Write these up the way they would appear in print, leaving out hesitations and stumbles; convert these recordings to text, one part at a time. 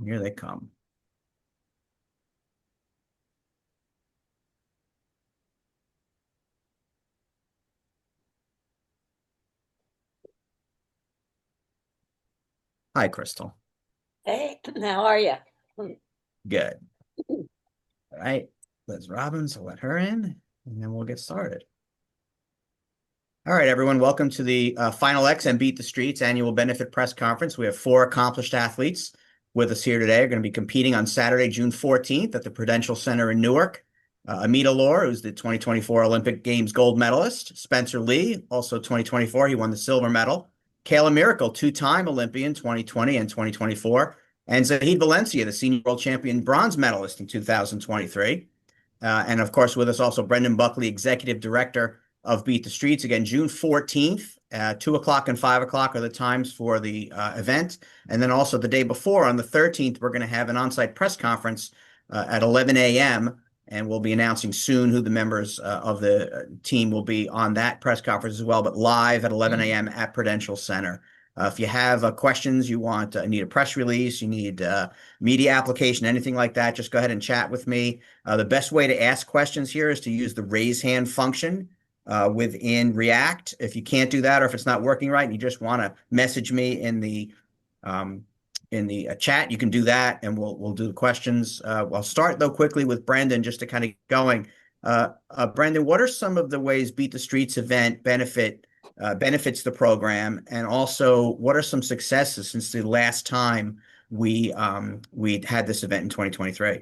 Here they come. Hi, Crystal. Hey, how are you? Good. All right. Liz Robbins, I'll let her in, and then we'll get started. All right, everyone. Welcome to the Final X and Beat the Streets annual benefit press conference. We have four accomplished athletes with us here today. They're going to be competing on Saturday, June 14th at the Prudential Center in Newark. Amit Elor, who's the 2024 Olympic Games gold medalist. Spencer Lee, also 2024. He won the silver medal. Kayla Miracle, two-time Olympian, 2020 and 2024. And Zahid Valencia, the senior world champion bronze medalist in 2023. And of course, with us also Brendan Buckley, executive director of Beat the Streets. Again, June 14th, 2 o'clock and 5 o'clock are the times for the event. And then also the day before, on the 13th, we're going to have an on-site press conference at 11 a.m. And we'll be announcing soon who the members of the team will be on that press conference as well, but live at 11 a.m. at Prudential Center. If you have questions, you want need a press release, you need media application, anything like that, just go ahead and chat with me. The best way to ask questions here is to use the raise hand function within React. If you can't do that, or if it's not working right and you just want to message me um, in the chat, you can do that, and we'll do the questions. I'll start though quickly with Brendan just to kind of get going. Brendan, what are some of the ways Beat the Streets event benefits the program, and also what are some successes since the last time we had this event in 2023?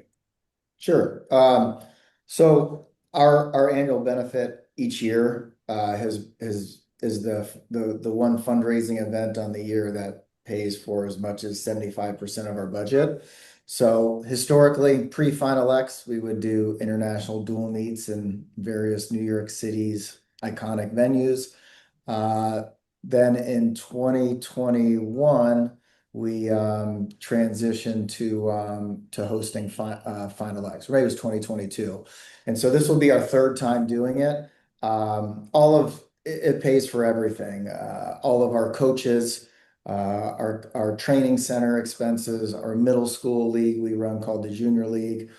Sure. So our annual benefit each year has is the one fundraising event on the year that pays for as much as 75% of our budget. So historically, pre-Final X, we would do international dual meets in various New York City's iconic venues. Uh, then in 2021, we transitioned to hosting Final X. Right, it was 2022, and so this will be our third time doing it. All of it pays for everything. All of our coaches, our training center expenses, our middle school league we run called the Junior League,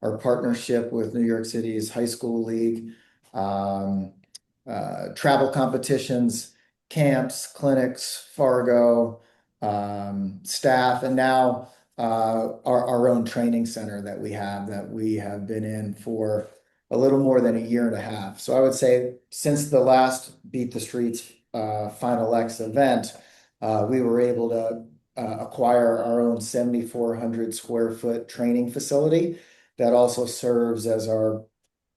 our partnership with New York City's high school league. Um, Travel competitions, camps, clinics, Fargo, staff, and now our own training center that we have been in for a little more than a year and a half. So I would say since the last Beat the Streets Final X event, we were able to acquire our own 7,400 square foot training facility that also serves as our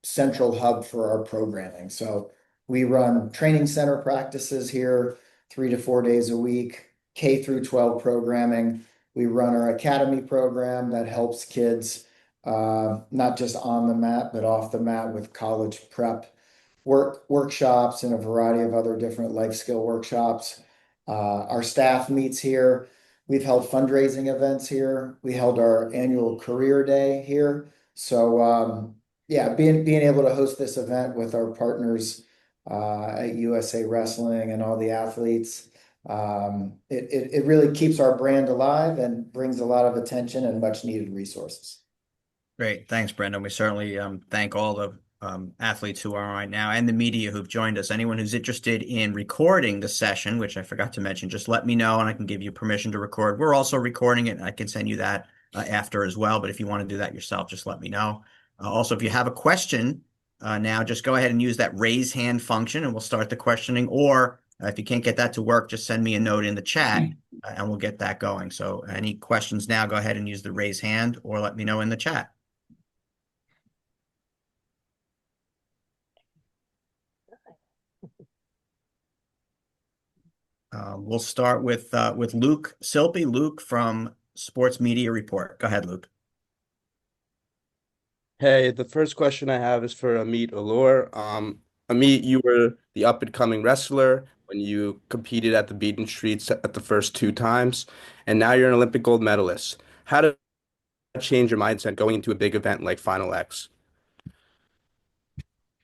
central hub for our programming. So we run training center practices here 3 to 4 days a week, K through 12 programming. We run our academy program that helps kids not just on the mat, but off the mat with college prep workshops and a variety of other different life skill workshops. Our staff meets here. We've held fundraising events here. We held our annual career day here. So yeah, being able to host this event with our partners at USA Wrestling and all the athletes, it really keeps our brand alive and brings a lot of attention and much needed resources. Great. Thanks, Brendan. We certainly thank all the athletes who are on right now and the media who've joined us. Anyone who's interested in recording the session, which I forgot to mention, just let me know and I can give you permission to record. We're also recording it, and I can send you that after as well. But if you want to do that yourself, just let me know. Also, if you have a question now, just go ahead and use that raise hand function and we'll start the questioning. Or if you can't get that to work, just send me a note in the chat and we'll get that going. So any questions now, go ahead and use the raise hand or let me know in the chat. We'll start with Luke Silpy. Luke from Sports Media Report. Go ahead, Luke. Hey, the first question I have is for Amit Elor. Amit, you were the up-and-coming wrestler when you competed at the Beaten Streets at the first two times, and now you're an Olympic gold medalist. How did that change your mindset going into a big event like Final X?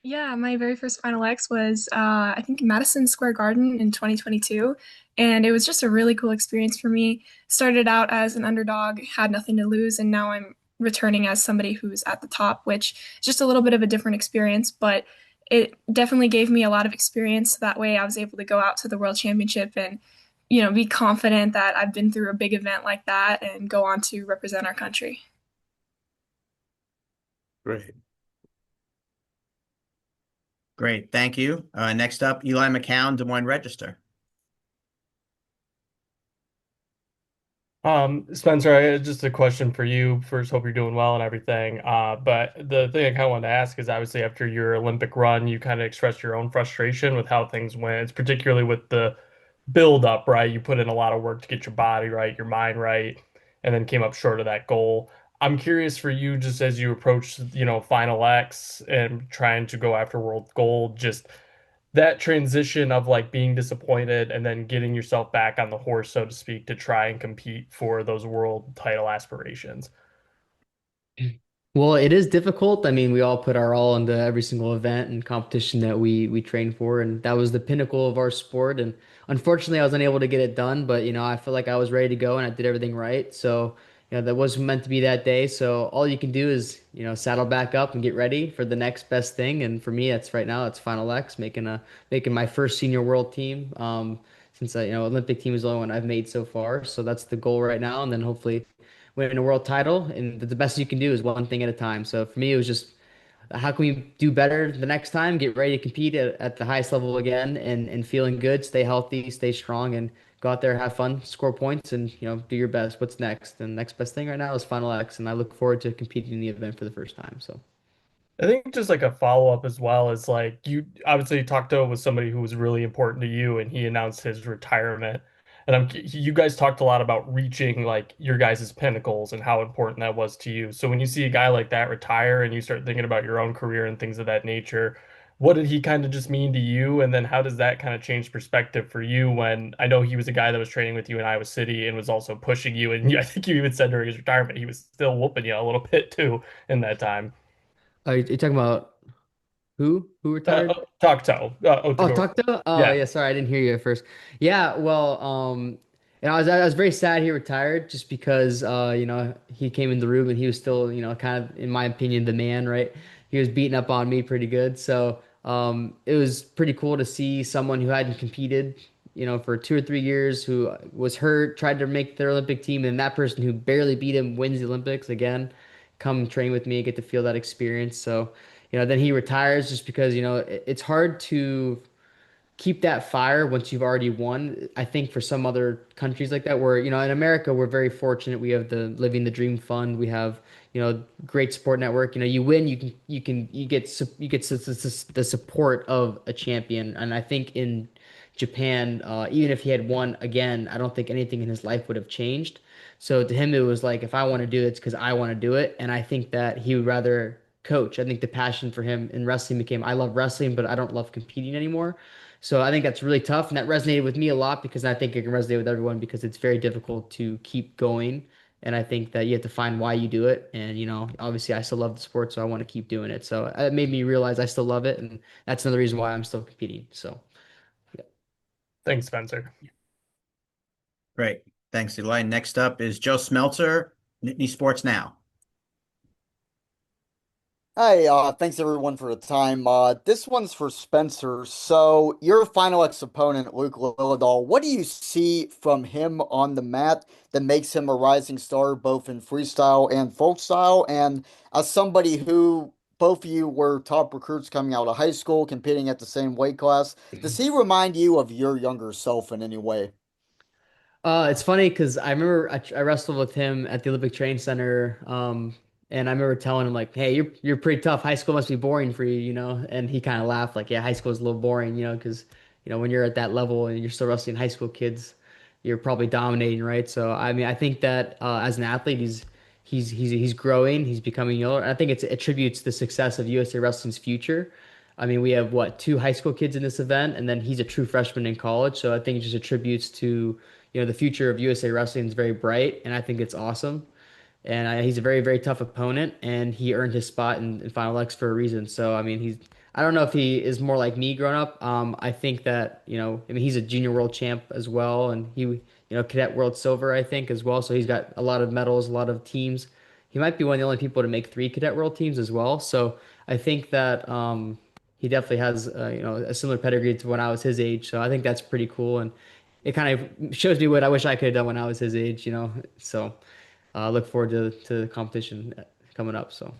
Yeah, my very first Final X was I think Madison Square Garden in 2022, And it was just a really cool experience for me. Started out as an underdog, had nothing to lose, and now I'm returning as somebody who's at the top, which is just a little bit of a different experience, but it definitely gave me a lot of experience. That way I was able to go out to the World Championship and, be confident that I've been through a big event like that and go on to represent our country. Great. Great, thank you. Next up, Eli McCown, Des Moines Register. Spencer, I just a question for you. First, hope you're doing well and everything. But the thing I kind of wanted to ask is obviously after your Olympic run, you kind of expressed your own frustration with how things went. It's particularly with the build up, right? You put in a lot of work to get your body right, your mind right, and then came up short of that goal. I'm curious for you, just as you approach, Final X and trying to go after world gold, just that transition of like being disappointed and then getting yourself back on the horse, so to speak, to try and compete for those world title aspirations. Well, it is difficult. I mean, we all put our all into every single event and competition that we train for, and that was the pinnacle of our sport. And unfortunately, I was unable to get it done, but I feel like I was ready to go and I did everything right. So, that was meant to be that day. So all you can do is, saddle back up and get ready for the next best thing. And for me, that's right now, it's Final X, making my first senior world team. Since Olympic team is the only one I've made so far. So that's the goal right now, and then hopefully win a world title, and the best you can do is one thing at a time. So for me, it was just how can we do better the next time, get ready to compete at the highest level again, and feeling good, stay healthy, stay strong, and go out there, have fun, score points, and do your best. What's next? And the next best thing right now is Final X, and I look forward to competing in the event for the first time. So. I think just like a follow up as well is like you obviously talked to with somebody who was really important to you and he announced his retirement. And you guys talked a lot about reaching like your guys' pinnacles and how important that was to you. So when you see a guy like that retire and you start thinking about your own career and things of that nature, what did he kind of just mean to you? And then how does that kind of change perspective for you when I know he was a guy that was training with you in Iowa City and was also pushing you. And I think you even said during his retirement, he was still whooping you a little bit too in that time. Are you talking about who retired? Takuto, Oh, Otagoro. Takto? Oh, Yeah. yeah. Sorry, I didn't hear you at first. Yeah, well, I was very sad he retired just because he came in the room and he was still kind of in my opinion the man, right? He was beating up on me pretty good, so it was pretty cool to see someone who hadn't competed for 2 or 3 years, who was hurt, tried to make their Olympic team, and that person who barely beat him wins the Olympics again. Come train with me and get to feel that experience. So then he retires just because, it's hard to keep that fire once you've already won. I think for some other countries like that, where, in America, we're very fortunate. We have the Living the Dream Fund. We have, great support network. You win, you get the support of a champion. And I think in Japan, even if he had won again, I don't think anything in his life would have changed. So to him, it was like, if I want to do it, it's because I want to do it. And I think that he would rather coach. I think the passion for him in wrestling became, I love wrestling, but I don't love competing anymore. So I think that's really tough, and that resonated with me a lot because I think it can resonate with everyone because it's very difficult to keep going. And I think that you have to find why you do it. And, obviously I still love the sport, so I want to keep doing it. So it made me realize I still love it. And that's another reason why I'm still competing. So, yeah. Thanks, Spencer. Great. Thanks, Eli. Next up is Joe Smeltzer, Nittany Sports Now. Hi, thanks everyone for the time. This one's for Spencer. So, your final ex opponent, Luke Lilladal, what do you see from him on the mat that makes him a rising star both in freestyle and folk style? And as somebody who both of you were top recruits coming out of high school, competing at the same weight class, does he remind you of your younger self in any way? It's funny because I remember I wrestled with him at the Olympic Training Center, and I remember telling him like, "Hey, you're pretty tough. High school must be boring for you." And he kind of laughed like, "Yeah, high school is a little boring, because when you're at that level and you're still wrestling high school kids, you're probably dominating, right?" So I mean, I think that as an athlete, he's growing, he's becoming younger, and I think it attributes the success of USA Wrestling's future. I mean, we have what, two high school kids in this event, and then he's a true freshman in college. So I think it just attributes to the future of USA Wrestling is very bright, and I think it's awesome. And he's a very, very tough opponent, and he earned his spot in Final X for a reason. So, I mean, I don't know if he is more like me growing up. I think that, I mean, he's a junior world champ as well, and cadet world silver, I think, as well. So he's got a lot of medals, a lot of teams. He might be one of the only people to make three cadet world teams as well. So I think that he definitely has, a similar pedigree to when I was his age. So I think that's pretty cool, and it kind of shows me what I wish I could have done when I was his age. So look forward to the competition coming up. So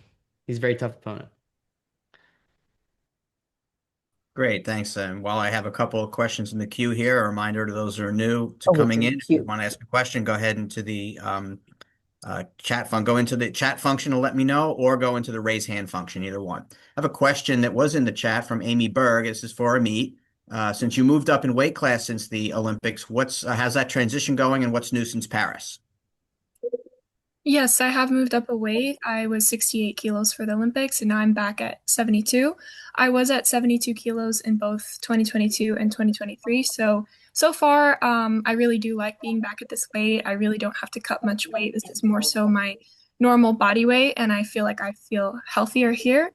he's a very tough opponent. Great, thanks. And while I have a couple of questions in the queue here, a reminder to those who are new to Oh, it's coming in in, the if you queue. want to ask a question, go ahead into the go into the chat function to let me know, or go into the raise hand function, either one. I have a question that was in the chat from Amy Berg. This is for Amit. Since you moved up in weight class since the Olympics, how's that transition going, and what's new since Paris? Yes, I have moved up a weight. I was 68 kilos for the Olympics, and now I'm back at 72. I was at 72 kilos in both 2022 and 2023. So far, I really do like being back at this weight. I really don't have to cut much weight. This is more so my normal body weight, and I feel like I feel healthier here.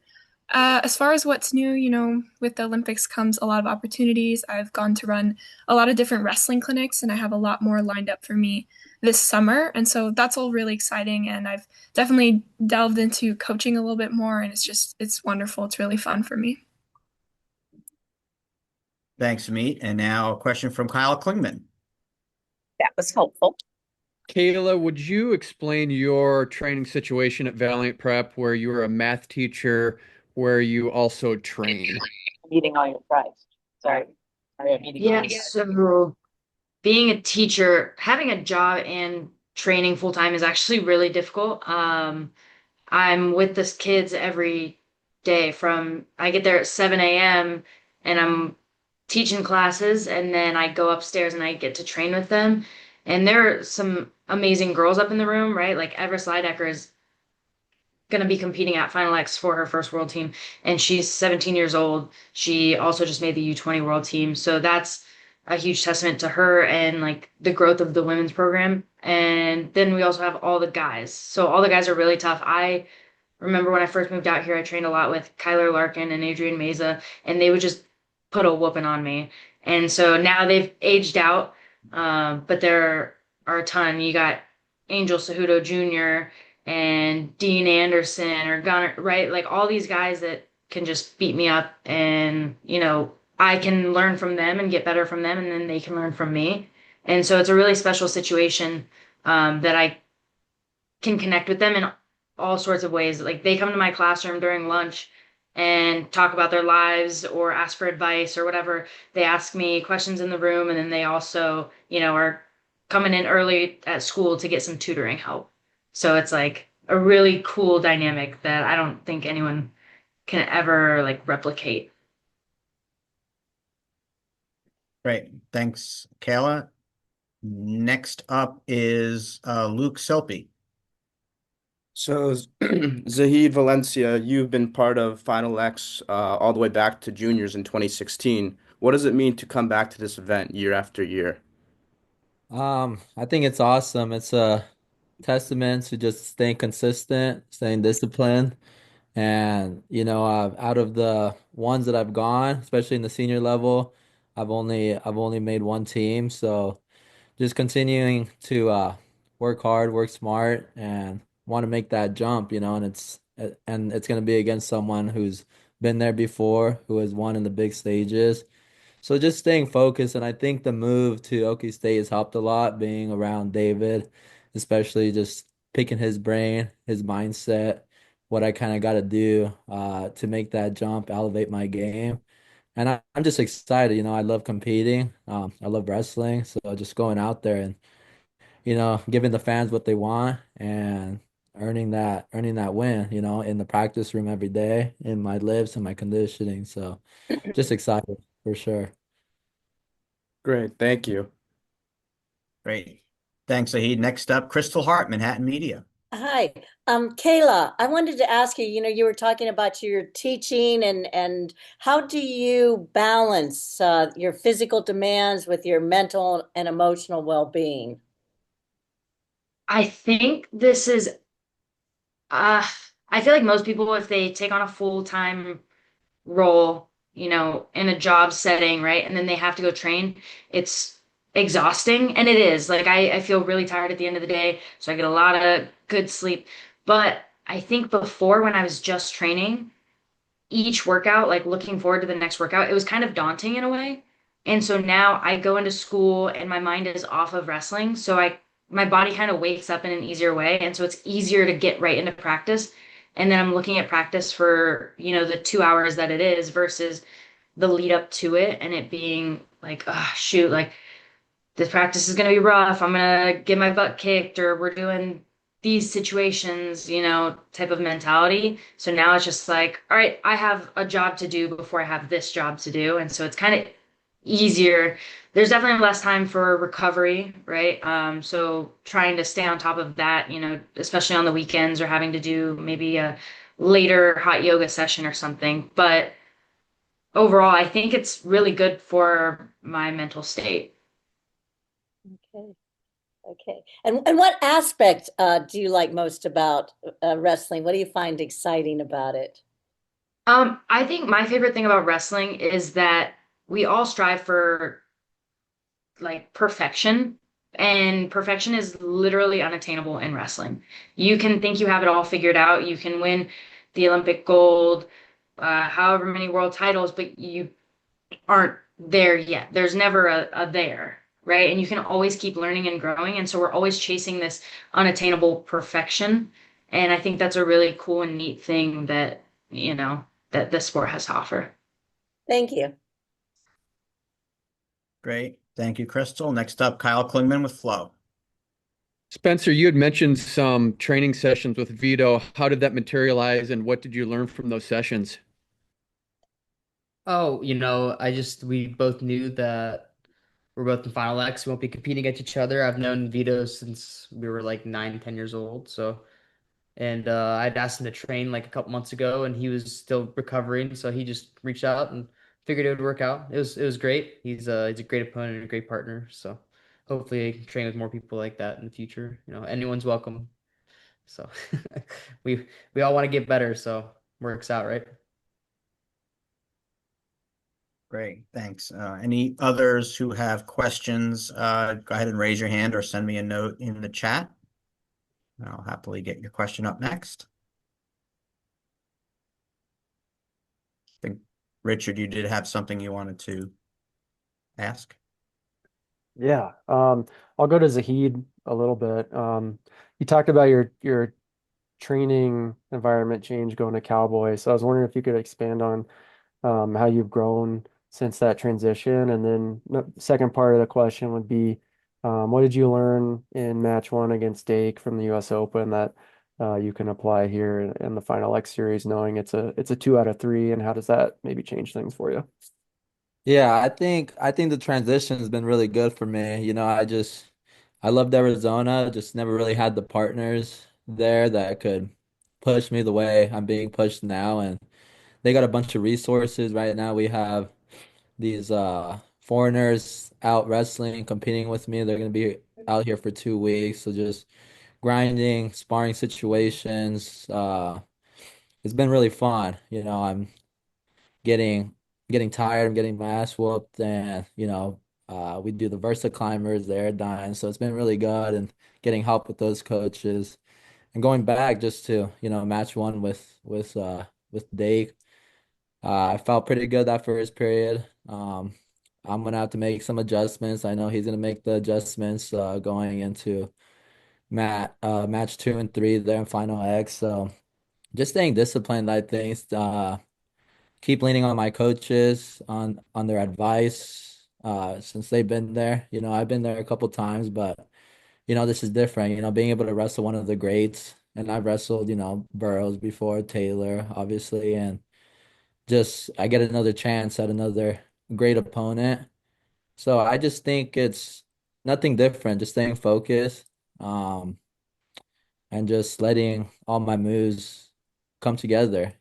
As far as what's new, with the Olympics comes a lot of opportunities. I've gone to run a lot of different wrestling clinics, and I have a lot more lined up for me this summer. And so that's all really exciting. And I've definitely delved into coaching a little bit more, and it's wonderful. It's really fun for me. Thanks, Amit. And now a question from Kyle Klingman. That was helpful. Kayla, would you explain your training situation at Valiant Prep where you were a math teacher, where you also train? I'm eating all your fries. Sorry. Sorry, I'm eating all Yeah, your so being a teacher, having a job and training full time is actually really difficult. I'm with the kids every day from I get there at 7 a.m. and I'm teaching classes, and then I go upstairs and I get to train with them. And there are some amazing girls up in the room, right? Like Everest Lidecker is going to be competing at Final X for her first world team, and she's 17 years old. She also just made the U20 world team. So that's a huge testament to her and like the growth of the women's program. And then we also have all the guys. So all the guys are really tough. I remember when I first moved out here, I trained a lot with Kyler Larkin and Adrian Meza, and they would just put a whooping on me. And so now they've aged out, but there are a ton. You got Angel Cejudo Jr. and Dean Anderson or Gunnar, right? Like all these guys that can just beat me up, and I can learn from them and get better from them, and then they can learn from me. And so it's a really special situation that I can connect with them in all sorts of ways. Like they come to my classroom during lunch and talk about their lives or ask for advice or whatever. They ask me questions in the room, and then they also, are coming in early at school to get some tutoring help. So it's like a really cool dynamic that I don't think anyone can ever like replicate. Great. Thanks, Kayla. Next up is Luke Selby. So, Zahid Valencia, you've been part of Final X all the way back to juniors in 2016. What does it mean to come back to this event year after year? I think it's awesome. It's a testament to just staying consistent, staying disciplined. And, out of the ones that I've gone, especially in the senior level, I've only made one team. So just continuing to work hard, work smart, and want to make that jump, and it's going to be against someone who's been there before, who has won in the big stages. So just staying focused, and I think the move to Okie State has helped a lot, being around David, especially just picking his brain, his mindset, what I kind of got to do to make that jump, elevate my game. And I'm just excited. I love competing. I love wrestling. So just going out there and, giving the fans what they want and earning that win, in the practice room every day, in my lifts and my conditioning. So just excited for sure. Great, thank you. Great. Thanks, Zahid. Next up, Crystal Hart, Manhattan Media. Hi. Kayla, I wanted to ask you, you were talking about your teaching and how do you balance your physical demands with your mental and emotional well-being? I think this is uh I feel like most people, if they take on a full-time role, in a job setting, right? And then they have to go train. It's exhausting, and it is. Like I feel really tired at the end of the day, so I get a lot of good sleep. But I think before when I was just training, each workout, like looking forward to the next workout, it was kind of daunting in a way. And so now I go into school and my mind is off of wrestling. So my body kind of wakes up in an easier way. And so it's easier to get right into practice. And then I'm looking at practice for, the 2 hours that it is versus the lead up to it and it being like, oh, shoot, like this practice is going to be rough. I'm going to get my butt kicked, or we're doing these situations, type of mentality. So now it's just like, all right, I have a job to do before I have this job to do. And so it's kind of easier. There's definitely less time for recovery, right? So trying to stay on top of that, especially on the weekends, or having to do maybe a later hot yoga session or something. But overall, I think it's really good for my mental state. Okay. Okay. And what aspect do you like most about wrestling? What do you find exciting about it? I think my favorite thing about wrestling is that we all strive for like perfection, and perfection is literally unattainable in wrestling. You can think you have it all figured out. You can win the Olympic gold, however many world titles, but you aren't there yet. There's never a there, right? And you can always keep learning and growing. And so we're always chasing this unattainable perfection. And I think that's a really cool and neat thing that, that this sport has to offer. Thank you. Great. Thank you, Crystal. Next up, Kyle Klingman with Flow. Spencer, you had mentioned some training sessions with Vito. How did that materialize, and what did you learn from those sessions? Oh, we both knew that we're both in Final X. We won't be competing against each other. I've known Vito since we were like 9, 10 years old. So, and I'd asked him to train like a couple months ago, and he was still recovering. So he just reached out and figured it would work out. It was great. He's a great opponent and a great partner. So hopefully I can train with more people like that in the future. Anyone's welcome. So we we all want to get better. So works out, right? Great, thanks. Any others who have questions, go ahead and raise your hand or send me a note in the chat. I'll happily get your question up next. I think, Richard, you did have something you wanted to ask. Yeah, I'll go to Zahid a little bit. You talked about your training environment change going to Cowboy. So I was wondering if you could expand on how you've grown since that transition. And then the second part of the question would be, what did you learn in match one against Dake from the US Open that you can apply here in the Final X series, knowing it's a 2 out of 3, and how does that maybe change things for you? Yeah, I think the transition has been really good for me. I loved Arizona, just never really had the partners there that could push me the way I'm being pushed now. And they got a bunch of resources right now. We have these foreigners out wrestling, competing with me. They're gonna be out here for 2 weeks. So just grinding, sparring situations. It's been really fun. I'm getting getting tired. I'm getting my ass whooped, and we do the Versa climbers, the air dying. So it's been really good, and getting help with those coaches, and going back just to match one with Dake. I felt pretty good that first period. I'm gonna have to make some adjustments. I know he's gonna make the adjustments going into match 2 and 3 there in Final X. So just staying disciplined, I think. Keep leaning on my coaches on their advice since they've been there. I've been there a couple times, but this is different. Being able to wrestle one of the greats, and I've wrestled Burroughs before, Taylor, obviously, and just I get another chance at another great opponent. So I just think it's nothing different, just staying focused, um, and just letting all my moves come together,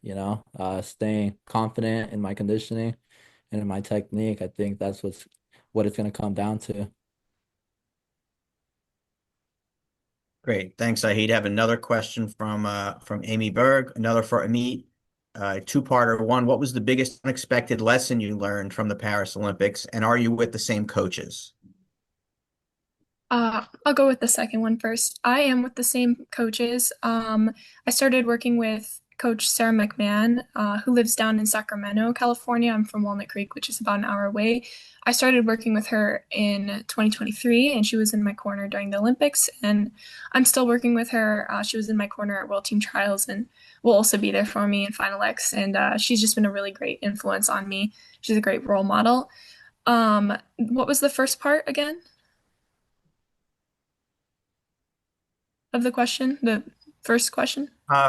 staying confident in my conditioning and in my technique. I think that's what it's going to come down to. Great, thanks, Zahid. I have another question from Amy Berg, another for Amit. two-parter. One, what was the biggest unexpected lesson you learned from the Paris Olympics, and are you with the same coaches? I'll go with the second one first. I am with the same coaches. I started working with Coach Sarah McMahon, who lives down in Sacramento, California. I'm from Walnut Creek, which is about an hour away. I started working with her in 2023, and she was in my corner during the Olympics. And I'm still working with her. She was in my corner at World Team Trials and will also be there for me in Final X. And she's just been a really great influence on me. She's a great role model. What was the first part again of the question? The first question?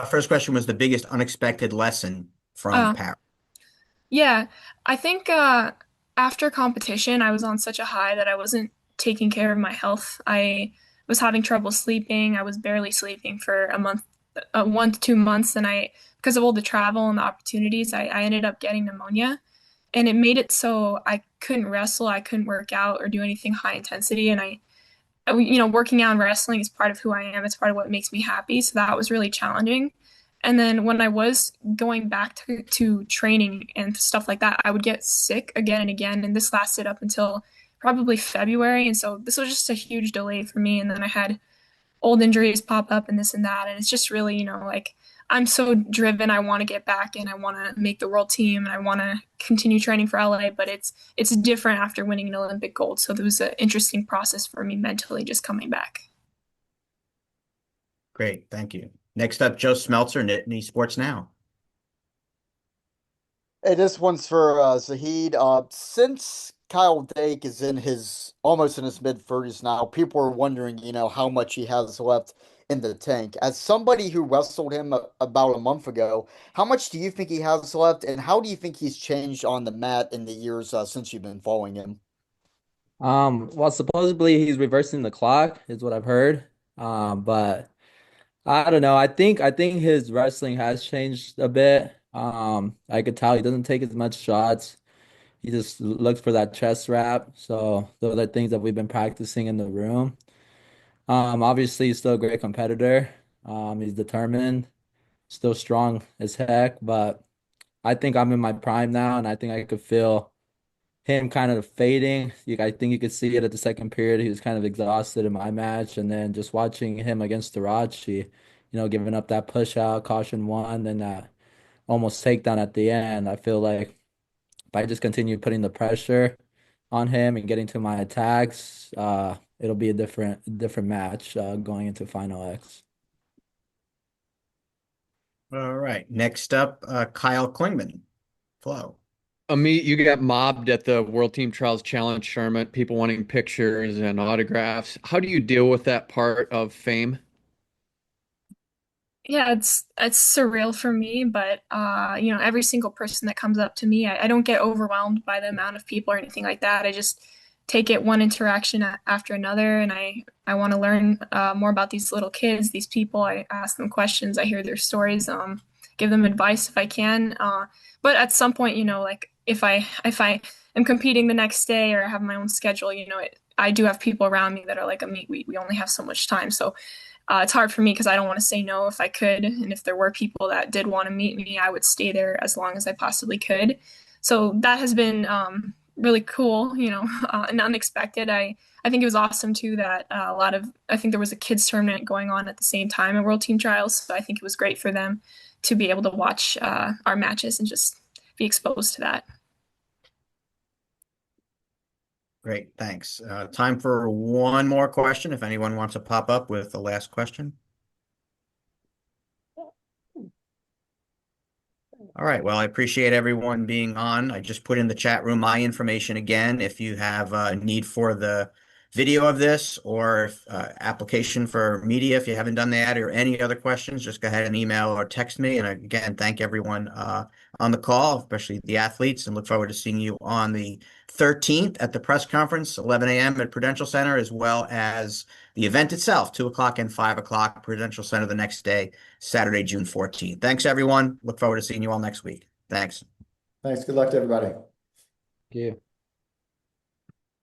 First question was the biggest unexpected lesson from Uh, Paris. yeah, I think after competition, I was on such a high that I wasn't taking care of my health. I was having trouble sleeping. I was barely sleeping for a month, 1 to 2 months, and because of all the travel and the opportunities, I ended up getting pneumonia, and it made it so I couldn't wrestle, I couldn't work out or do anything high intensity, and working out and wrestling is part of who I am. It's part of what makes me happy. So that was really challenging. And then when I was going back to training and stuff like that, I would get sick again and again. And this lasted up until probably February. And so this was just a huge delay for me. And then I had old injuries pop up and this and that. And it's just really, like I'm so driven. I want to get back and I want to make the world team and I want to continue training for LA, but it's different after winning an Olympic gold. So there was an interesting process for me mentally just coming back. Great, thank you. Next up, Joe Smeltzer, Nittany Sports Now. Hey, this one's for Zahid. Since Kyle Dake is almost in his mid-30s now, people are wondering, how much he has left in the tank. As somebody who wrestled him about a month ago, how much do you think he has left, and how do you think he's changed on the mat in the years since you've been following him? Well, supposedly he's reversing the clock, is what I've heard. But I don't know. I think his wrestling has changed a bit. I could tell he doesn't take as much shots. He just looks for that chest wrap. So those are things that we've been practicing in the room. Obviously he's still a great competitor. He's determined, still strong as heck, but I think I'm in my prime now, and I think I could feel him kind of fading. I think you could see it at the second period. He was kind of exhausted in my match, and then just watching him against Tarachi, giving up that push out, caution one, then that almost takedown at the end. I feel like if I just continue putting the pressure on him and getting to my attacks, it'll be a different match going into Final X. All right, next up, Kyle Klingman, Flow. Amit, you got mobbed at the World Team Trials Challenge tournament, people wanting pictures and autographs. How do you deal with that part of fame? Yeah, it's surreal for me, but every single person that comes up to me, I don't get overwhelmed by the amount of people or anything like that. I just take it one interaction after another, and I want to learn more about these little kids, these people. I ask them questions, I hear their stories, give them advice if I can. But at some point, like if I am competing the next day or have my own schedule, I do have people around me that are like, we only have so much time, so. It's hard for me because I don't want to say no if I could. And if there were people that did want to meet me, I would stay there as long as I possibly could. So that has been really cool, and unexpected. I think it was awesome too that I think there was a kids tournament going on at the same time at World Team Trials. So I think it was great for them to be able to watch our matches and just be exposed to that. Great, thanks. Time for one more question, if anyone wants to pop up with the last question. All right, well, I appreciate everyone being on. I just put in the chat room my information again. If you have a need for the video of this or application for media, if you haven't done that, or any other questions, just go ahead and email or text me. And again, thank everyone on the call, especially the athletes, and look forward to seeing you on the 13th at the press conference, 11 a.m. at Prudential Center, as well as the event itself, 2 o'clock and 5 o'clock, Prudential Center the next day, Saturday, June 14th. Thanks, everyone. Look forward to seeing you all next week. Thanks. Thanks. Good luck to everybody. Thank you.